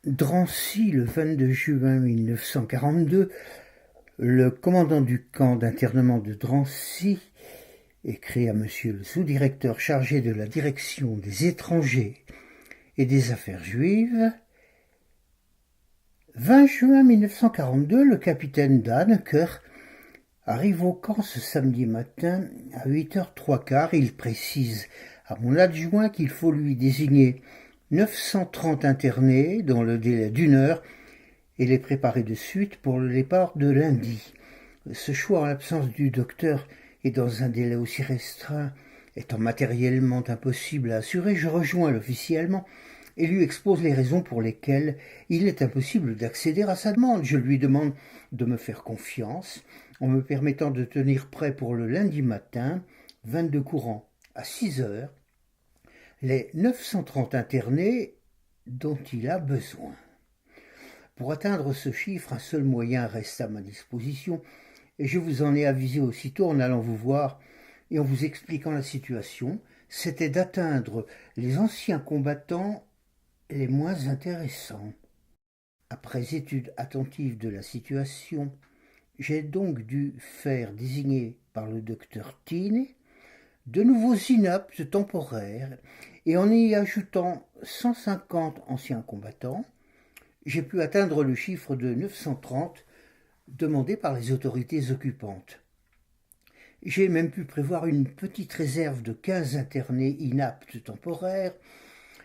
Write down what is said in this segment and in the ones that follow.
Drancy, le 22 juin 1942, le commandant du camp d'internement de Drancy écrit à monsieur le sous-directeur chargé de la direction des étrangers et des affaires juives. 20 juin 1942, le capitaine Dannecker arrive au camp ce samedi matin à 8h15. Il précise à mon adjoint qu'il faut lui désigner 930 internés dans le délai d'1 heure et les préparer de suite pour le départ de lundi. Ce choix en l'absence du docteur et dans un délai aussi restreint étant matériellement impossible à assurer, je rejoins l'officier allemand et lui expose les raisons pour lesquelles il est impossible d'accéder à sa demande. Je lui demande de me faire confiance en me permettant de tenir prêt pour le lundi matin, 22 courant, à 6 heures, les 930 internés dont il a besoin. Pour atteindre ce chiffre, un seul moyen reste à ma disposition, et je vous en ai avisé aussitôt en allant vous voir et en vous expliquant la situation, c'était d'atteindre les anciens combattants les moins intéressants. Après étude attentive de la situation, j'ai donc dû faire désigner par le docteur Thiene de nouveaux inaptes temporaires, et en y ajoutant 150 anciens combattants, j'ai pu atteindre le chiffre de 930 demandé par les autorités occupantes. J'ai même pu prévoir une petite réserve de 15 internés inaptes temporaires,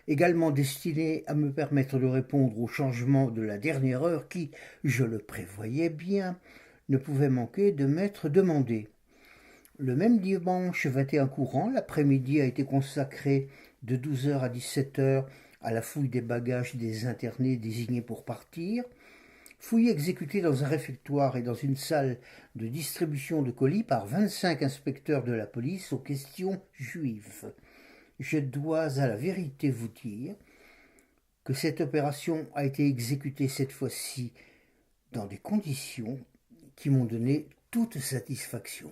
également destinés à me permettre de répondre au changement de la dernière heure qui, je le prévoyais bien, ne pouvait manquer de m'être demandé. Le même dimanche 21 courant, l'après-midi a été consacré de 12h à 17h à la fouille des bagages des internés désignés pour partir, fouille exécutée dans un réfectoire et dans une salle de distribution de colis par 25 inspecteurs de la police aux questions juives. Je dois à la vérité vous dire que cette opération a été exécutée cette fois-ci dans des conditions qui m'ont donné toute satisfaction.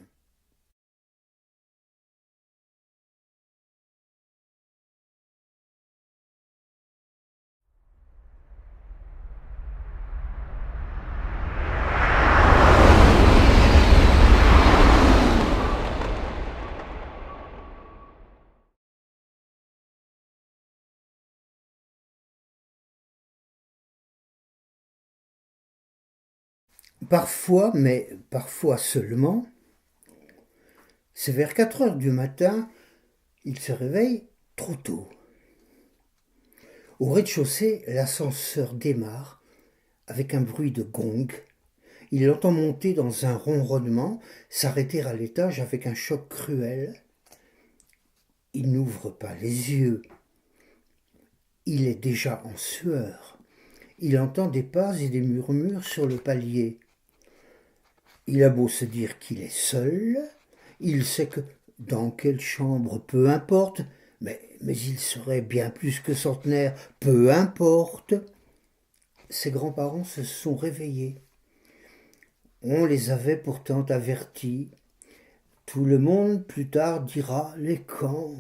Parfois, mais parfois seulement, c'est vers 4 heures du matin, il se réveille trop tôt. Au rez-de-chaussée, l'ascenseur démarre avec un bruit de gong. Il l'entend monter dans un ronronnement, s'arrêter à l'étage avec un choc cruel. Il n'ouvre pas les yeux. Il est déjà en sueur. Il entend des pas et des murmures sur le palier. Il a beau se dire qu'il est seul, il sait que dans quelle chambre, peu importe, mais il serait bien plus que centenaire, peu importe. Ses grands-parents se sont réveillés. On les avait pourtant avertis. Tout le monde plus tard dira les camps,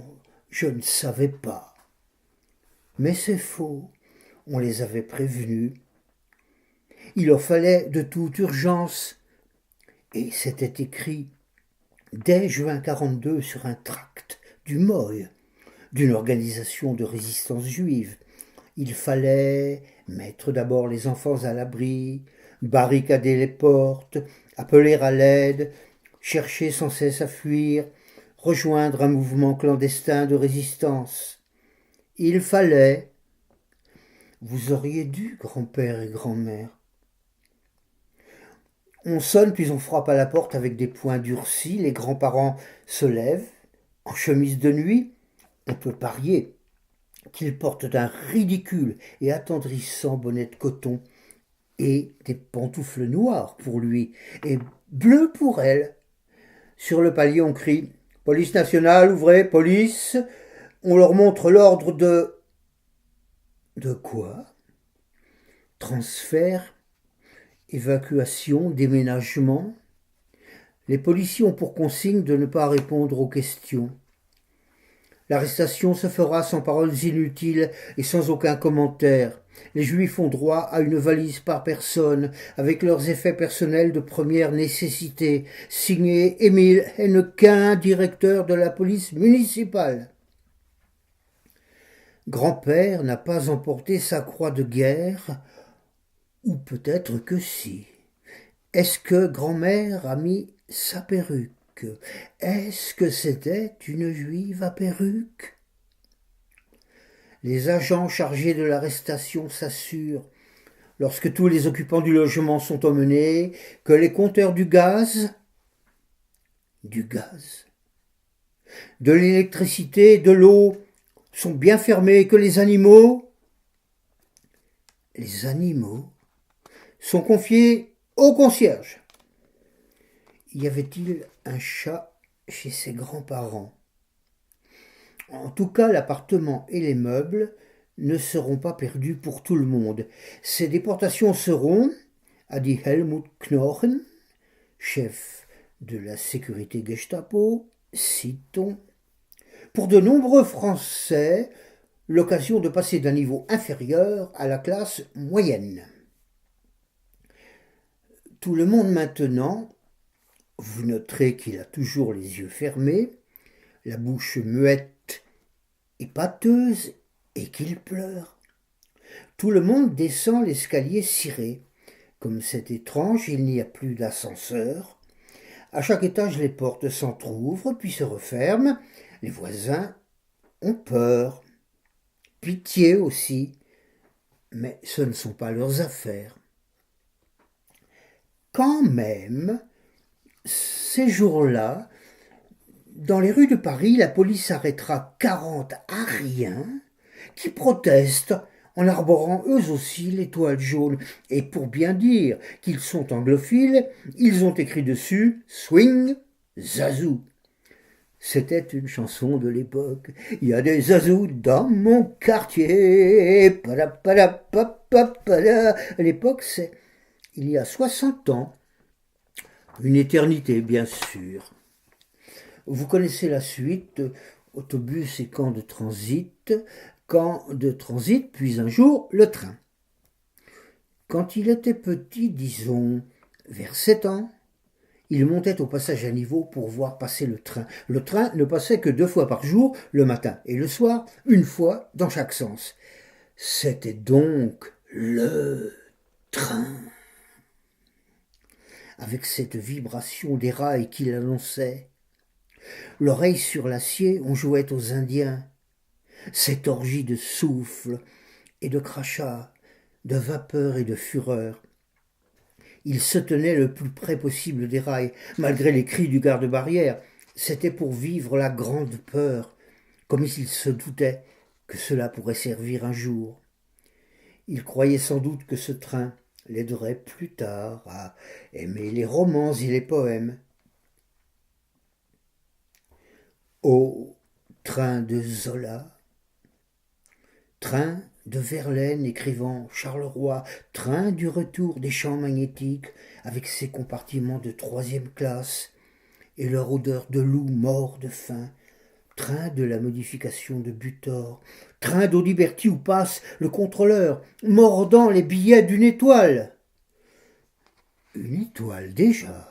je ne savais pas. Mais c'est faux, on les avait prévenus. Il leur fallait de toute urgence, et c'était écrit dès juin 42 sur un tract du MOI, d'une organisation de résistance juive. Il fallait mettre d'abord les enfants à l'abri, barricader les portes, appeler à l'aide, chercher sans cesse à fuir, rejoindre un mouvement clandestin de résistance. Il fallait. Vous auriez dû, grand-père et grand-mère. On sonne puis on frappe à la porte avec des poings durcis, les grands-parents se lèvent, en chemise de nuit. On peut parier qu'ils portent un ridicule et attendrissant bonnet de coton, et des pantoufles noires pour lui, et bleues pour elle. Sur le palier, on crie « Police nationale, ouvrez, police !» On leur montre l'ordre de... De quoi? Transfert, évacuation, déménagement. Les policiers ont pour consigne de ne pas répondre aux questions. L'arrestation se fera sans paroles inutiles et sans aucun commentaire. Les Juifs ont droit à une valise par personne, avec leurs effets personnels de première nécessité, signé Émile Hennequin, directeur de la police municipale. Grand-père n'a pas emporté sa croix de guerre, ou peut-être que si. Est-ce que grand-mère a mis sa perruque? Est-ce que c'était une juive à perruque? Les agents chargés de l'arrestation s'assurent, lorsque tous les occupants du logement sont emmenés, que les compteurs du gaz, de l'électricité, de l'eau sont bien fermés et que les animaux sont confiés au concierge. Y avait-il un chat chez ses grands-parents? En tout cas, l'appartement et les meubles ne seront pas perdus pour tout le monde. Ces déportations seront, a dit Helmut Knochen, chef de la sécurité Gestapo, citons, pour de nombreux Français, l'occasion de passer d'un niveau inférieur à la classe moyenne. Tout le monde maintenant, vous noterez qu'il a toujours les yeux fermés, la bouche muette et pâteuse, et qu'il pleure. Tout le monde descend l'escalier ciré. Comme c'est étrange, il n'y a plus d'ascenseur. À chaque étage, les portes s'entr'ouvrent, puis se referment. Les voisins ont peur. Pitié aussi. Mais ce ne sont pas leurs affaires. Quand même, ces jours-là, dans les rues de Paris, la police arrêtera 40 Ariens qui protestent en arborant eux aussi l'étoile jaune. Et pour bien dire qu'ils sont anglophiles, ils ont écrit dessus « Swing Zazou ». C'était une chanson de l'époque. Il y a des zazous dans mon quartier. À l'époque, c'est il y a 60 ans. Une éternité, bien sûr. Vous connaissez la suite, autobus et camp de transit, puis un jour le train. Quand il était petit, disons, vers 7 ans, il montait au passage à niveau pour voir passer le train. Le train ne passait que 2 fois par jour, le matin et le soir, une fois dans chaque sens. C'était donc le train. Avec cette vibration des rails qui l'annonçait. L'oreille sur l'acier, on jouait aux Indiens. Cette orgie de souffle et de crachats, de vapeur et de fureur. Il se tenait le plus près possible des rails, malgré les cris du garde-barrière. C'était pour vivre la grande peur, comme s'il se doutait que cela pourrait servir un jour. Il croyait sans doute que ce train l'aiderait plus tard à aimer les romans et les poèmes. Ô train de Zola, train de Verlaine écrivant Charleroi, train du retour des champs magnétiques avec ses compartiments de 3e classe et leur odeur de loup mort de faim, train de la modification de Butor, train d'Audiberti où passe le contrôleur mordant les billets d'une étoile. Une étoile déjà.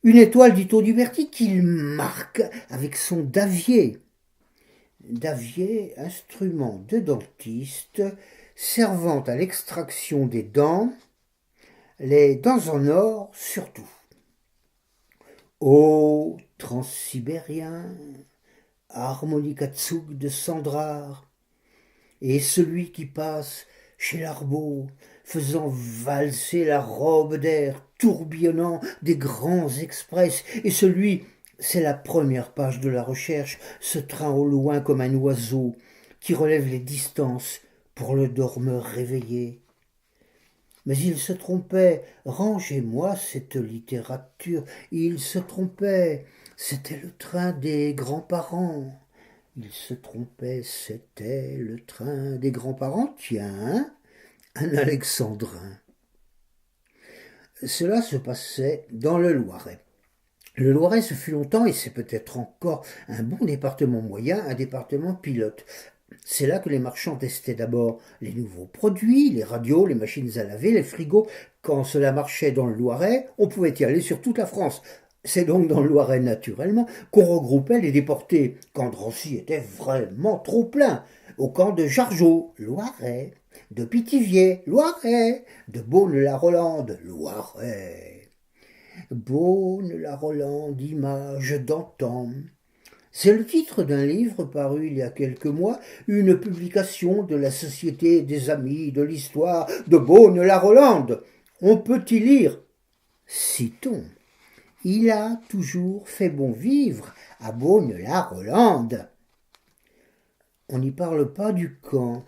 Une étoile dit Auduberti qu'il marque avec son davier. Davier, instrument de dentiste, servant à l'extraction des dents, les dents en or surtout. Ô transsibérien, harmonicatsouk de Sandrard, et celui qui passe chez l'Arbaud, faisant valser la robe d'air, tourbillonnant des grands express, et celui, c'est la première page de la recherche, ce train au loin comme un oiseau, qui relève les distances pour le dormeur réveillé. Mais il se trompait, rangez-moi cette littérature, il se trompait, c'était le train des grands-parents. Il se trompait, c'était le train des grands-parents, tiens, un alexandrin. Cela se passait dans le Loiret. Le Loiret, ce fut longtemps, et c'est peut-être encore un bon département moyen, un département pilote. C'est là que les marchands testaient d'abord les nouveaux produits, les radios, les machines à laver, les frigos. Quand cela marchait dans le Loiret, on pouvait y aller sur toute la France. C'est donc dans le Loiret, naturellement, qu'on regroupait les déportés, quand Drancy était vraiment trop plein. Au camp de Jargeau, Loiret, de Pithiviers, Loiret, de Beaune-la-Rolande, Loiret. Beaune-la-Rolande, image d'antan. C'est le titre d'un livre paru il y a quelques mois, une publication de la Société des Amis de l'Histoire de Beaune-la-Rolande. On peut y lire, citons, « Il a toujours fait bon vivre à Beaune-la-Rolande ». On n'y parle pas du camp.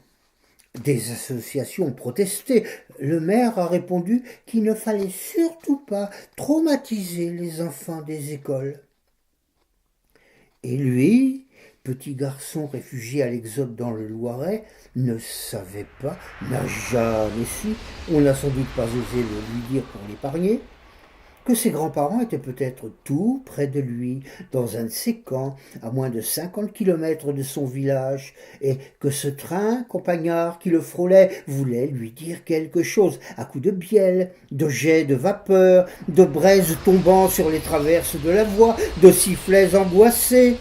Des associations ont protesté. Le maire a répondu qu'il ne fallait surtout pas traumatiser les enfants des écoles. Et lui, petit garçon réfugié à l'Exode dans le Loiret, ne savait pas, n'a jamais su, on n'a sans doute pas osé le lui dire pour l'épargner, que ses grands-parents étaient peut-être tout près de lui, dans un de ses camps, à moins de 50 kilomètres de son village, et que ce train campagnard qui le frôlait voulait lui dire quelque chose, à coups de bielle, de jets de vapeur, de braises tombant sur les traverses de la voie, de sifflets angoissés.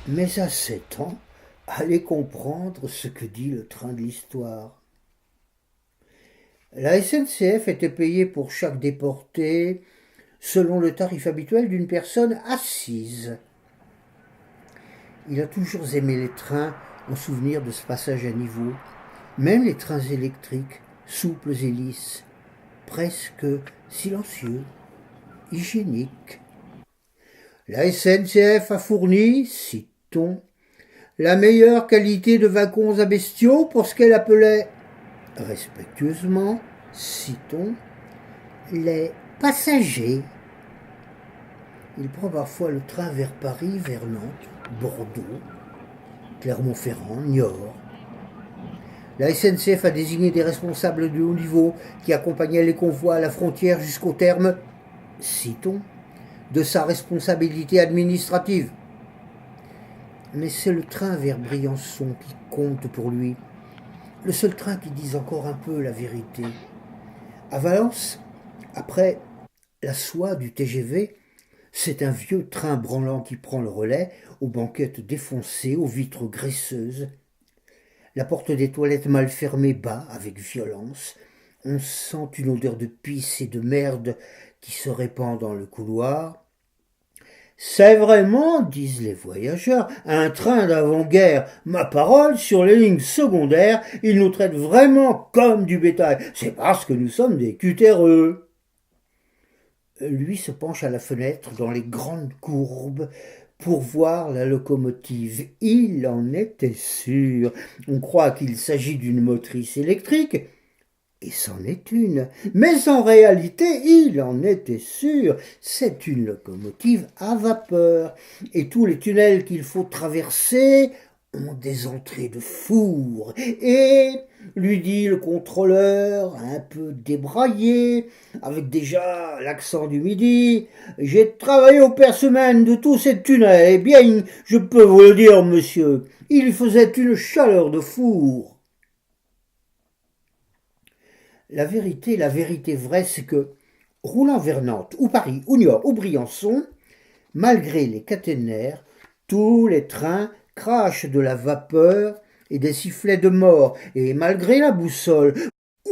Mais à 7 ans, allez comprendre ce que dit le train de l'histoire. La SNCF était payée pour chaque déporté selon le tarif habituel d'une personne assise. Il a toujours aimé les trains en souvenir de ce passage à niveau, même les trains électriques, souples et lisses, presque silencieux, hygiéniques. La SNCF a fourni, citons, la meilleure qualité de wagons à bestiaux pour ce qu'elle appelait respectueusement, citons, les passagers. Il prend parfois le train vers Paris, vers Nantes, Bordeaux, Clermont-Ferrand, Niort. La SNCF a désigné des responsables de haut niveau qui accompagnaient les convois à la frontière jusqu'au terme, citons, de sa responsabilité administrative. Mais c'est le train vers Briançon qui compte pour lui. Le seul train qui dise encore un peu la vérité. À Valence, après la soie du TGV, c'est un vieux train branlant qui prend le relais, aux banquettes défoncées, aux vitres graisseuses. La porte des toilettes mal fermée bat avec violence. On sent une odeur de pisse et de merde qui se répand dans le couloir. C'est vraiment, disent les voyageurs, un train d'avant-guerre. Ma parole, sur les lignes secondaires, ils nous traitent vraiment comme du bétail. C'est parce que nous sommes des cutéreux. Lui se penche à la fenêtre dans les grandes courbes pour voir la locomotive. Il en était sûr. On croit qu'il s'agit d'une motrice électrique. Et c'en est une, mais en réalité, il en était sûr, c'est une locomotive à vapeur, et tous les tunnels qu'il faut traverser ont des entrées de four, et, lui dit le contrôleur, un peu débraillé, avec déjà l'accent du midi, j'ai travaillé au père semaine de tous ces tunnels, eh bien, je peux vous le dire, monsieur, il faisait une chaleur de four. La vérité vraie, c'est que, roulant vers Nantes, ou Paris, ou Niort, ou Briançon, malgré les caténaires, tous les trains crachent de la vapeur et des sifflets de mort, et malgré la boussole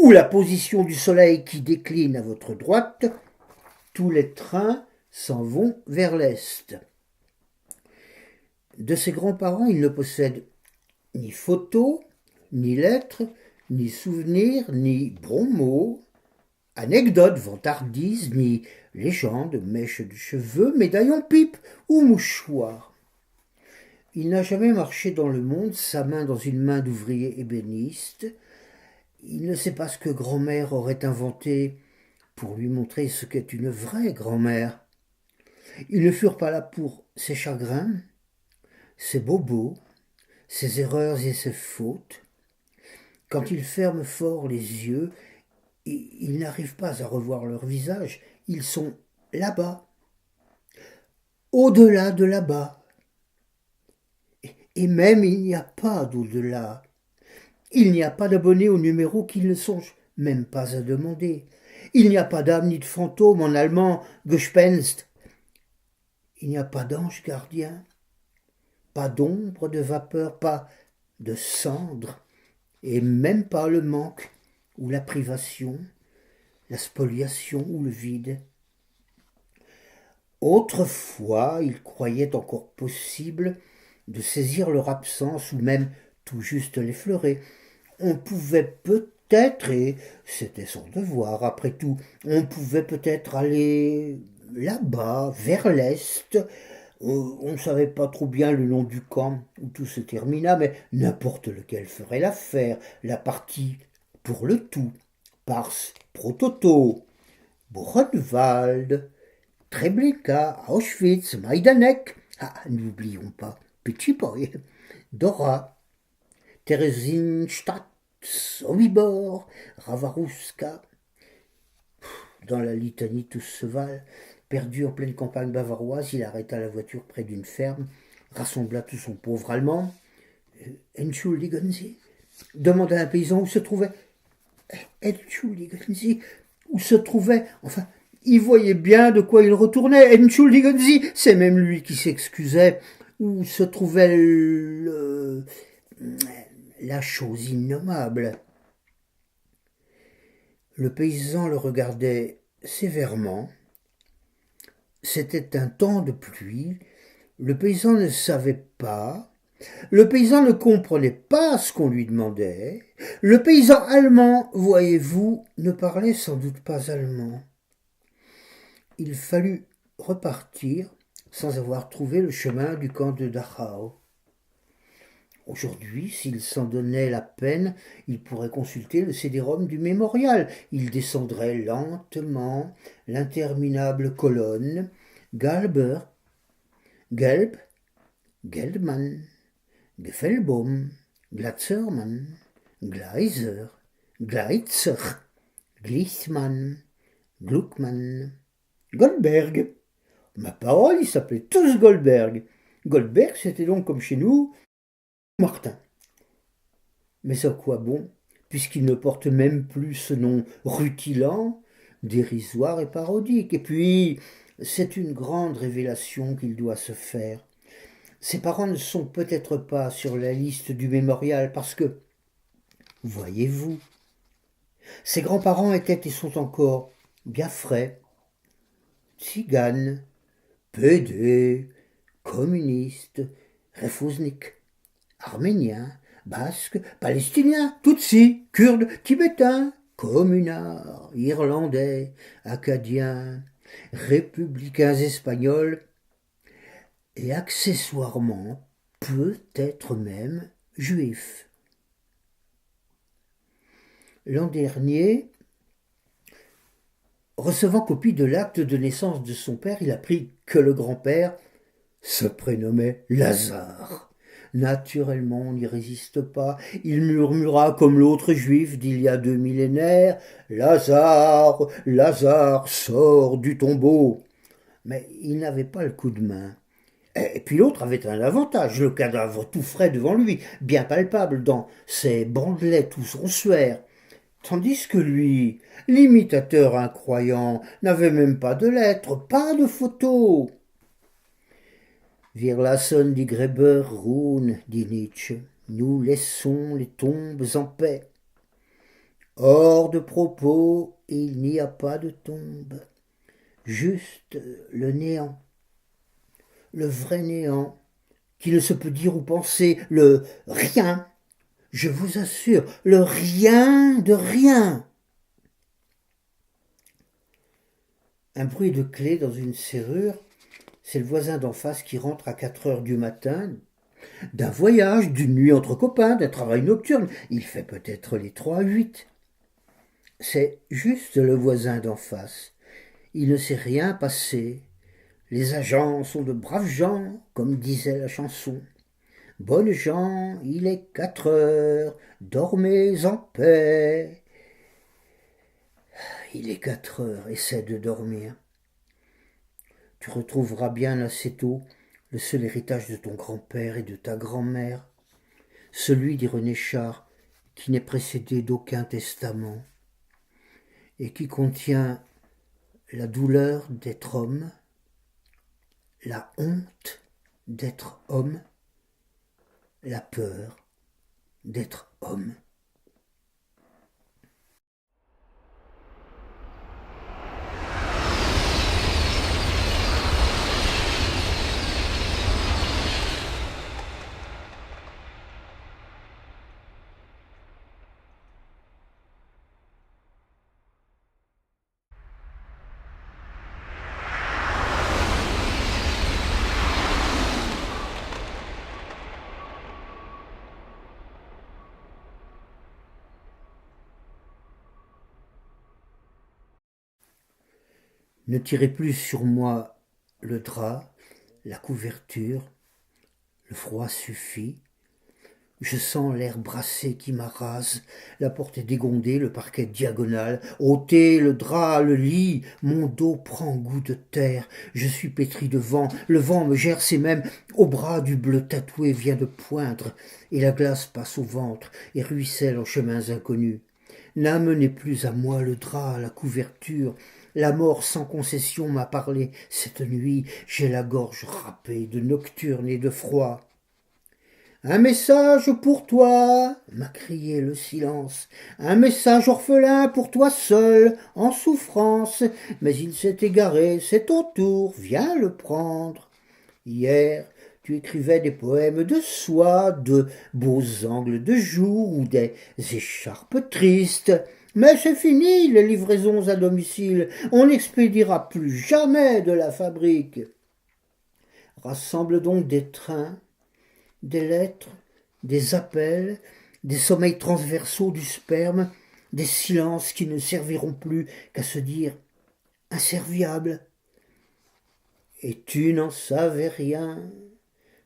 ou la position du soleil qui décline à votre droite, tous les trains s'en vont vers l'est. De ses grands-parents, il ne possède ni photos, ni lettres, ni souvenirs, ni bons mots, anecdotes, vantardises, ni légendes, mèches de cheveux, médaillons, pipes ou mouchoirs. Il n'a jamais marché dans le monde, sa main dans une main d'ouvrier ébéniste. Il ne sait pas ce que grand-mère aurait inventé pour lui montrer ce qu'est une vraie grand-mère. Ils ne furent pas là pour ses chagrins, ses bobos, ses erreurs et ses fautes. Quand il ferme fort les yeux, il n'arrive pas à revoir leur visage. Ils sont là-bas, au-delà de là-bas. Et même il n'y a pas d'au-delà. Il n'y a pas d'abonné au numéro qu'il ne songe même pas à demander. Il n'y a pas d'âme ni de fantôme, en allemand Gespenst. Il n'y a pas d'ange gardien, pas d'ombre de vapeur, pas de cendre, et même pas le manque ou la privation, la spoliation ou le vide. Autrefois, il croyait encore possible de saisir leur absence ou même tout juste l'effleurer. On pouvait peut-être, et c'était son devoir après tout, on pouvait peut-être aller là-bas, vers l'est. On ne savait pas trop bien le nom du camp où tout se termina, mais n'importe lequel ferait l'affaire, la partie pour le tout. Pars pro toto, Buchenwald, Treblinka, Auschwitz, Majdanek, n'oublions pas Petit Boy, Dora, Theresienstadt, Sobibor, Ravarouska. Dans la litanie tous se valent. Perdu en pleine campagne bavaroise, il arrêta la voiture près d'une ferme, rassembla tout son pauvre allemand. Entschuldigen Sie, demanda un paysan où se trouvait. Entschuldigen Sie, où se trouvait. Enfin, il voyait bien de quoi il retournait. Entschuldigen Sie, c'est même lui qui s'excusait. Où se trouvait la chose innommable. Le paysan le regardait sévèrement. C'était un temps de pluie. Le paysan ne savait pas. Le paysan ne comprenait pas ce qu'on lui demandait. Le paysan allemand, voyez-vous, ne parlait sans doute pas allemand. Il fallut repartir sans avoir trouvé le chemin du camp de Dachau. Aujourd'hui, s'il s'en donnait la peine, il pourrait consulter le CD-ROM du mémorial. Il descendrait lentement l'interminable colonne Galber, Gelb, Geldmann, Gefellbaum, Glatzermann, Gleiser, Gleitzer, Glissmann, Gluckmann, Goldberg. Ma parole, ils s'appelaient tous Goldberg. Goldberg, c'était donc comme chez nous Martin. Mais à quoi bon, puisqu'il ne porte même plus ce nom rutilant, dérisoire et parodique. Et puis, c'est une grande révélation qu'il doit se faire. Ses parents ne sont peut-être pas sur la liste du mémorial parce que, voyez-vous, ses grands-parents étaient et sont encore bien frais, tziganes, PD, communistes, refusnik, arméniens, basques, palestiniens, tutsis, kurdes, tibétains, communards, irlandais, acadiens, républicains espagnols, et accessoirement, peut-être même, juifs. L'an dernier, recevant copie de l'acte de naissance de son père, il apprit que le grand-père se prénommait Lazare. Naturellement, on n'y résiste pas. Il murmura comme l'autre juif d'il y a 2 millénaires, « Lazare, Lazare, sors du tombeau !» Mais il n'avait pas le coup de main. Et puis l'autre avait un avantage, le cadavre tout frais devant lui, bien palpable dans ses bandelets tout en suaire. Tandis que lui, l'imitateur incroyant, n'avait même pas de lettres, pas de photos. Wir lassen die Gräber ruhen, dit Nietzsche. Nous laissons les tombes en paix. Hors de propos, il n'y a pas de tombe, juste le néant, le vrai néant, qui ne se peut dire ou penser, le rien, je vous assure, le rien de rien. Un bruit de clé dans une serrure, c'est le voisin d'en face qui rentre à 4 heures du matin, d'un voyage, d'une nuit entre copains, d'un travail nocturne. Il fait peut-être les 3 à 8. C'est juste le voisin d'en face. Il ne s'est rien passé. Les agents sont de braves gens, comme disait la chanson. Bonnes gens, il est 4 heures, dormez en paix. Il est 4 heures, essaie de dormir. Tu retrouveras bien assez tôt le seul héritage de ton grand-père et de ta grand-mère, celui, dit René Char, qui n'est précédé d'aucun testament, et qui contient la douleur d'être homme, la honte d'être homme, la peur d'être homme. Ne tirez plus sur moi le drap, la couverture, le froid suffit. Je sens l'air brassé qui m'arrase, la porte est dégondée, le parquet diagonal, ôtez le drap, le lit, mon dos prend goût de terre, je suis pétri de vent, le vent me gerce et même au bras du bleu tatoué vient de poindre, et la glace passe au ventre et ruisselle en chemins inconnus. N'amenez plus à moi le drap, la couverture, la mort sans concession m'a parlé cette nuit, j'ai la gorge râpée de nocturne et de froid. Un message pour toi, m'a crié le silence, un message orphelin pour toi seul, en souffrance, mais il s'est égaré, c'est ton tour, viens le prendre. Hier, tu écrivais des poèmes de soie, de beaux angles de jour ou des écharpes tristes. Mais c'est fini, les livraisons à domicile, on n'expédiera plus jamais de la fabrique. Rassemble donc des trains, des lettres, des appels, des sommeils transversaux du sperme, des silences qui ne serviront plus qu'à se dire inserviables. Et tu n'en savais rien,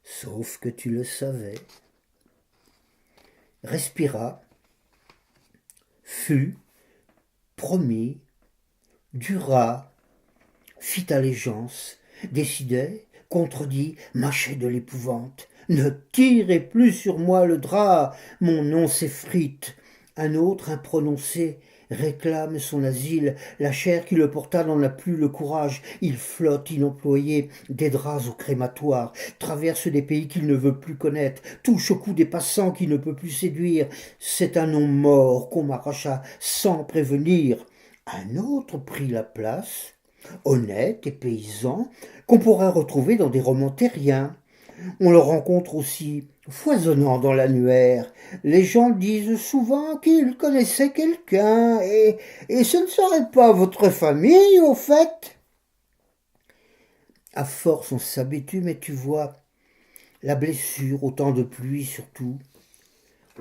sauf que tu le savais. Respira, fut, promit, dura, fit allégeance, décidait, contredit, mâchait de l'épouvante. Ne tirez plus sur moi le drap, mon nom s'effrite. Un autre, imprononcé, réclame son asile, la chair qui le porta n'en a plus le courage, il flotte inemployé, des draps au crématoire, traverse des pays qu'il ne veut plus connaître, touche au cou des passants qu'il ne peut plus séduire, c'est un nom mort qu'on m'arracha sans prévenir. Un autre prit la place, honnête et paysan, qu'on pourrait retrouver dans des romans terriens. On le rencontre aussi foisonnant dans l'annuaire. Les gens disent souvent qu'ils connaissaient quelqu'un, et ce ne serait pas votre famille, au fait. À force, on s'habitue, mais tu vois, la blessure, au temps de pluie surtout,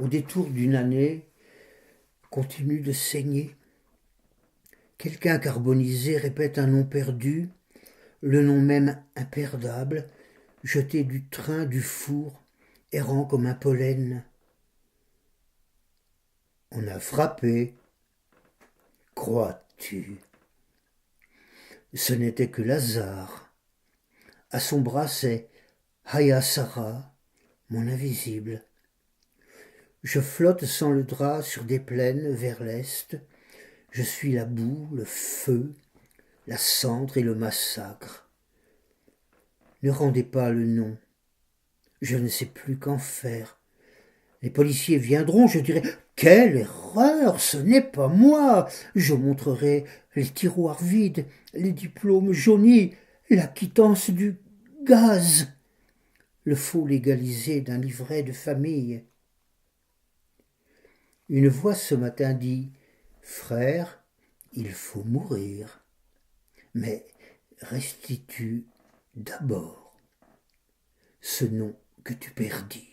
au détour d'une année, continue de saigner. Quelqu'un carbonisé répète un nom perdu, le nom même imperdable, jeté du train, du four, errant comme un pollen. On a frappé, crois-tu? Ce n'était que Lazare. À son bras, c'est Haya Sarah, mon invisible. Je flotte sans le drap sur des plaines vers l'est. Je suis la boue, le feu, la cendre et le massacre. Ne rendez pas le nom. Je ne sais plus qu'en faire. Les policiers viendront, je dirai « Quelle erreur, ce n'est pas moi !» Je montrerai les tiroirs vides, les diplômes jaunis, la quittance du gaz, le faux légalisé d'un livret de famille. Une voix ce matin dit « Frère, il faut mourir, mais restitue d'abord ce nom que tu perdis. »